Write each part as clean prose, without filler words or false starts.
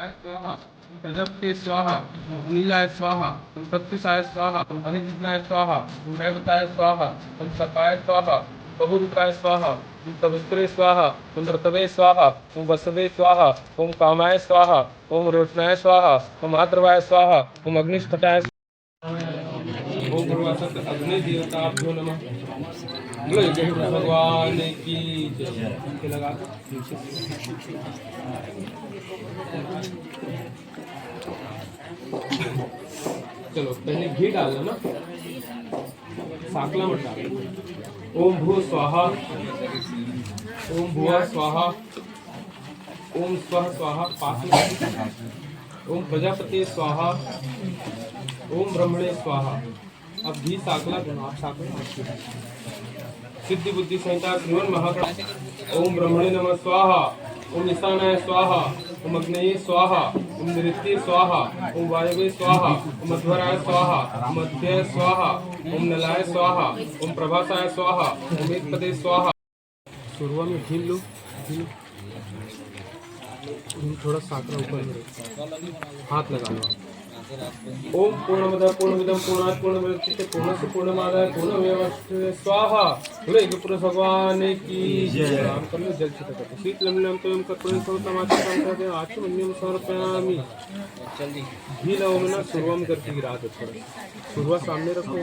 स्वाहा प्रजापते स्वाहा नीलाय स्वाहा सत्यसाय स्वाहा अनिर्जितनाय स्वाहा दैवताय स्वाहा सपाय स्वाहा बहुरूपाय स्वाहा तवित्रे स्वाहा ऋतवे स्वाहा वसवे स्वाहा ओम कामाय स्वाहा ओम रोशनाय स्वाहा ओम आद्रवाय स्वाहा ओम अग्निष्ठताय ओम भगवान अग्नि देवताभ्यो नमः। भगवान की जय। लगा चलो पहले घी डालो ना, साकला मत डालो। ओम भू स्वाहा ओम भुआ स्वाहा ओम स्वः स्वाहा पास। ओम प्रजापति स्वाहा ओम ब्रह्मणे स्वाहा। अब घी साकला साकला सिद्धि बुद्धि संहिता त्रिवन महागण। ओम ब्रह्मणे नमः स्वाहा ओम ईशानाय स्वाहा ओम अग्नये स्वाहा ओम नृत्ये स्वाहा ओम वायवे स्वाहा ओम मध्वराय स्वाहा ओम मध्य स्वाहा ओम नलाय स्वाहा ओम प्रभासाय स्वाहा ओम एकपदे स्वाहा। शुरुआत में ढील लो, थोड़ा साकरा ऊपर हाथ लगा लो। ओम पूर्णमदः पूर्णमिदं पूर्णात् पूर्णमुदच्यते पूर्णस्य पूर्णमादाय पूर्णमेवावशिष्यते स्वाहा। बोले गुरु भगवान की जय। नाम कर लो, जल छिड़क दो। शीतलम तोयम कर्पूरेण सौतमाचम करते आचमन्यम समर्पयामि। जल्दी घी लो ना, शुरुआत करके गिरा दो थोड़ा। शुरुआत सामने रखो,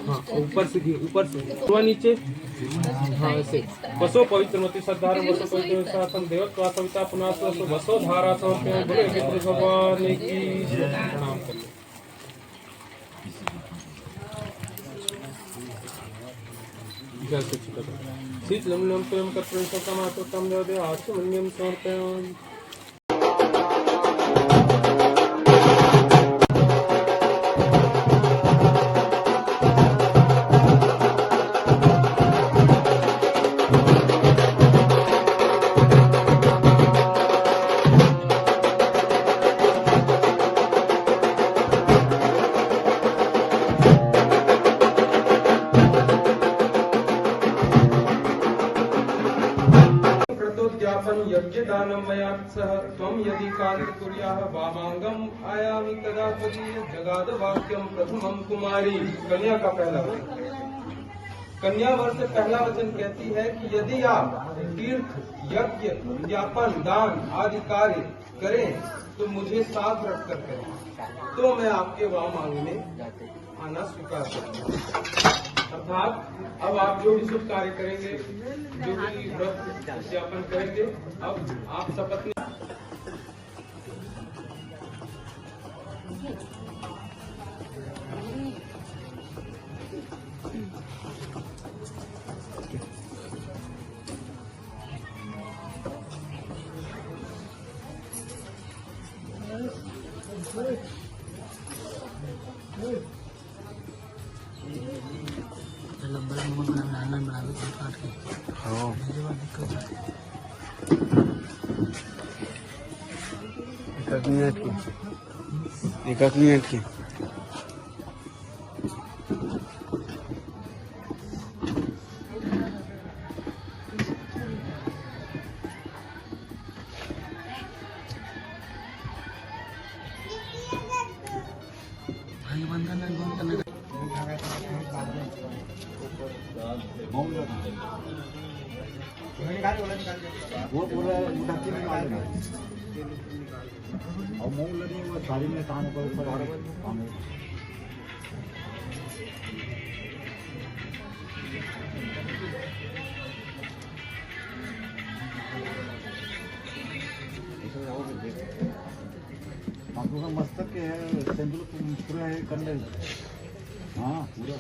हाँ ऊपर से घी, ऊपर से शुरुआत नीचे, हाँ ऐसे। वसो पवित्रमति सद्धारम वसो पवित्र सातम देवत्वा सविता पुनास वसो धारा समर्पयामि। बोले गुरु भगवान की प्रणाम कर लो। जल से छिड़क दो। शीतलम तोयम कर्पूरेण सौतमाचम करते आचमन्यम समर्पयामि। यज्ञ दानम मया सह त्वं यदि कार्य कुर्याः वामांगम आयामि तदा त्वदीय जगाद वाक्यम प्रथमम कुमारी। कन्या का पहला वचन, कन्या वर्ष पहला वचन कहती है कि यदि आप तीर्थ यज्ञ ज्ञापन दान आदि कार्य करें तो मुझे साथ रखकर करें, तो मैं आपके वामांग में आना स्वीकार करूंगा। अर्थात अब आप जो भी शुभ कार्य करेंगे, जो भी व्रत ज्ञापन करेंगे, अब आप सपत्नी एक मिनट की वो पूरा ढक्की में निकाल देना और मूंग लगी वो थाली में काम कर आपका मस्तक के है सिंपल पूरा है कर ले। हाँ पूरा